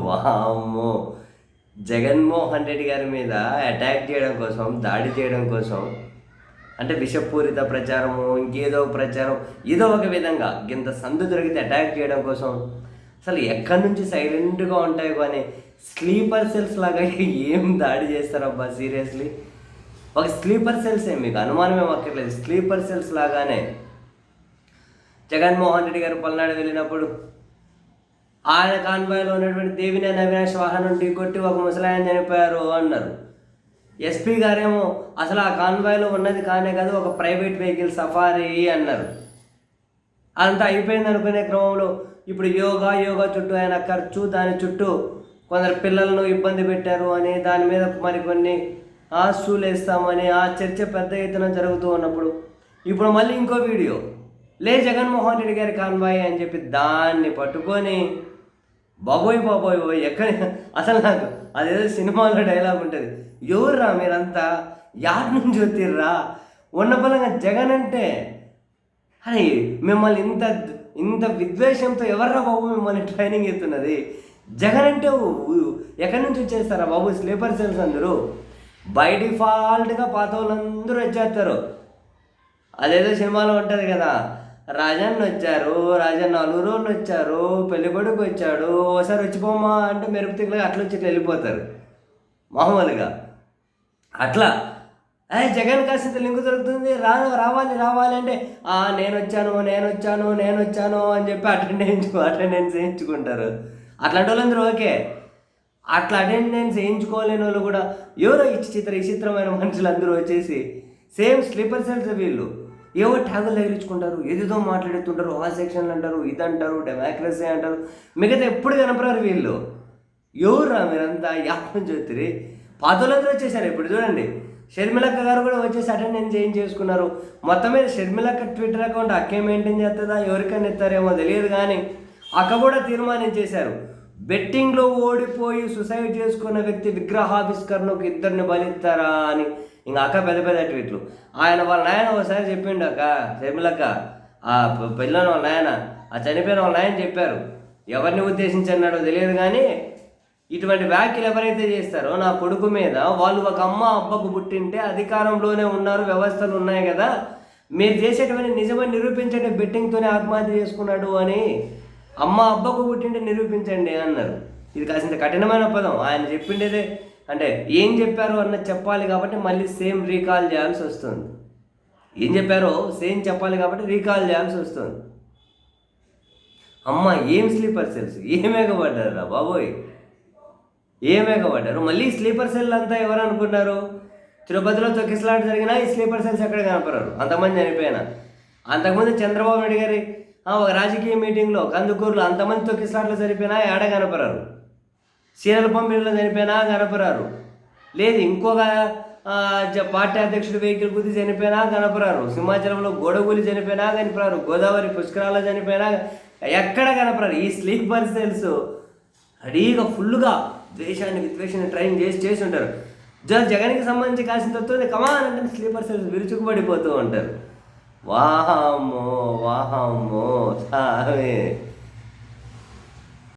వామ్మో! జగన్మోహన్ రెడ్డి గారి మీద అటాక్ చేయడం కోసం, దాడి చేయడం కోసం అంటే విషపూరిత ప్రచారము, ఇంకేదో ప్రచారం, ఏదో ఒక విధంగా ఇంత సందు దొరికితే అటాక్ చేయడం కోసం అసలు ఎక్కడి నుంచి సైలెంట్గా ఉంటాయి కానీ స్లీపర్ సెల్స్ లాగా ఏం దాడి చేస్తారబ్బా సీరియస్లీ. ఒక స్లీపర్ సెల్సే, మీకు అనుమానం ఏం అక్కర్లేదు, స్లీపర్ సెల్స్ లాగానే. జగన్మోహన్ రెడ్డి గారు పల్నాడు వెళ్ళినప్పుడు ఆయన కాన్వాయ్లో ఉన్నటువంటి దేవినేని అవినాష్ వాహనం ఢీకొట్టి ఒక ముసలాయన చనిపోయారు అన్నారు. ఎస్పీ గారేమో అసలు ఆ కాన్వాయ్లో ఉన్నది కానే కాదు, ఒక ప్రైవేట్ వెహికల్ సఫారీ అన్నారు. అదంతా అయిపోయింది అనుకునే క్రమంలో ఇప్పుడు యోగా చుట్టూ ఆయన ఖర్చు, దాని చుట్టూ కొందరు పిల్లలను ఇబ్బంది పెట్టారు అని, దాని మీద మరికొన్ని ఆస్తులు వేస్తామని ఆ చర్చ పెద్ద ఎత్తున జరుగుతూ ఉన్నప్పుడు ఇప్పుడు మళ్ళీ ఇంకో వీడియో జగన్మోహన్ రెడ్డి గారి కాన్వాయ్ అని చెప్పి దాన్ని పట్టుకొని బాబోయ్ ఎక్కడ అసలు నాకు అదేదో సినిమాలో డైలాగ్ ఉంటుంది, ఎవర్రా మీరంతా, యాడ్ నుంచి వచ్చిర్రా, ఉన్న పలంగా జగన్ అంటే అని మిమ్మల్ని ఇంత విద్వేషంతో ఎవర్రా బాబు మిమ్మల్ని ట్రైనింగ్ ఇస్తున్నది, జగన్ అంటే ఎక్కడి నుంచి వచ్చేస్తారా బాబు స్లీపర్ సెల్స్ అందరూ, బై డిఫాల్ట్గా పాత వాళ్ళందరూ వచ్చేస్తారు. అదేదో సినిమాలో ఉంటుంది కదా, రాజన్న వచ్చారు, రాజన్న అలూరోళ్ళు వచ్చారు, పెళ్ళికొడుకు వచ్చాడు, ఒకసారి వచ్చిపోమా అంటే మెరుపు తిక్కలుగా అట్లా వచ్చి ఇట్లా వెళ్ళిపోతారు మామూలుగా. అట్లా జగన్ కాస్త లింకు దొరుకుతుంది, రావాలి అంటే నేను వచ్చాను అని చెప్పి అటెండెన్స్ వేయించుకుంటారు. అట్లాంటి వాళ్ళందరూ ఓకే. అట్లా అటెండెన్స్ వేయించుకోలేని వాళ్ళు కూడా ఎవరో విచిత్రమైన మనుషులు అందరూ వచ్చేసి సేమ్ స్లీపర్ సెల్స్ వీళ్ళు ఏవో ట్యాగులు తగిలించుకుంటారు, ఏదేదో మాట్లాడుతుంటారు, ఆ సెక్షన్లు అంటారు, ఇదంటారు, డెమోక్రసీ అంటారు, మిగతా ఎప్పుడు కనపరారు వీళ్ళు. ఎవర్రా మీరంతా యాపం చూస్తురి, పాతోళ్ళందరూ వచ్చేసారు. ఇప్పుడు చూడండి షర్మిలక్క గారు కూడా వచ్చేసి అటెండెన్స్ ఏం చేసుకున్నారు. మొత్తం మీద షర్మిలక్క ట్విట్టర్ అకౌంట్ అక్కే మెయింటైన్ చేస్తుందా, ఎవరికైనా ఇస్తారేమో తెలియదు కానీ అక్క కూడా తీర్మానించేశారు, బెట్టింగ్లో ఓడిపోయి సూసైడ్ చేసుకున్న వ్యక్తి విగ్రహావిష్కరణకు ఇద్దరిని బలిస్తారా అని. ఇంకా అక్క పెద్ద ట్వీట్లు. వాళ్ళ నాయన ఒకసారి చెప్పిండు, అక్క షర్మిలక్క ఆ పిల్లని వాళ్ళ నాయన, ఆ చనిపోయిన వాళ్ళ నాయన చెప్పారు, ఎవరిని ఉద్దేశించి అన్నాడో తెలియదు కానీ ఇటువంటి వ్యాఖ్యలు ఎవరైతే చేస్తారో నా కొడుకు మీద, వాళ్ళు ఒక అమ్మ అబ్బకు పుట్టింటే అధికారంలోనే ఉన్నారు, వ్యవస్థలు ఉన్నాయి కదా, మీరు చేసేటువంటి నిజమని నిరూపించండి, బెట్టింగ్తోనే ఆత్మహత్య చేసుకున్నాడు అని, అమ్మ అబ్బకు పుట్టింటే నిరూపించండి అన్నారు. ఇది కాసింత కఠినమైన పదం. ఆయన చెప్పిండేదే అంటే ఏం చెప్పారో అన్నది చెప్పాలి కాబట్టి మళ్ళీ సేమ్ రీకాల్ చేయాల్సి వస్తుంది. ఏం చెప్పారో సేమ్ చెప్పాలి కాబట్టి రీకాల్ చేయాల్సి వస్తుంది. అమ్మ ఏం స్లీపర్ సెల్స్, ఏమేగబడ్డారు రా బాబోయ్, ఏమేగబడ్డారు. మళ్ళీ స్లీపర్ సెల్ అంతా ఎవరు అనుకున్నారు, తిరుపతిలో తొక్కిసలాట జరిగినా ఈ స్లీపర్ సెల్స్ ఎక్కడ కనపడరు, అంతమంది చనిపోయినా. అంతకుముందు చంద్రబాబు నాయుడు గారి ఒక రాజకీయ మీటింగ్లో కందుకూరులో అంతమంది తొక్కిసలాట్లు చనిపోయినా ఏడ కనపడరు, సీరల పంపిణీలో చనిపోయినా కనపరారు, లేదు ఇంకొక పార్టీ అధ్యక్షుడు వెహికల్ గుద్ది చనిపోయినా కనపరారు, సింహాచలంలో గోడగూలి చనిపోయినా కనపరారు, గోదావరి పుష్కరాల్లో చనిపోయినా ఎక్కడ కనపరారు. ఈ స్లీపర్ సెల్స్ రెడీగా ఫుల్గా విద్వేషాన్ని ట్రైన్ చేసి ఉంటారు. జగన్కి సంబంధించి కాసిన తత్వం కమాన్ అంటే స్లీపర్ సెల్స్ విరుచుకుపడిపోతూ ఉంటారు. వాహమ్మో సామే.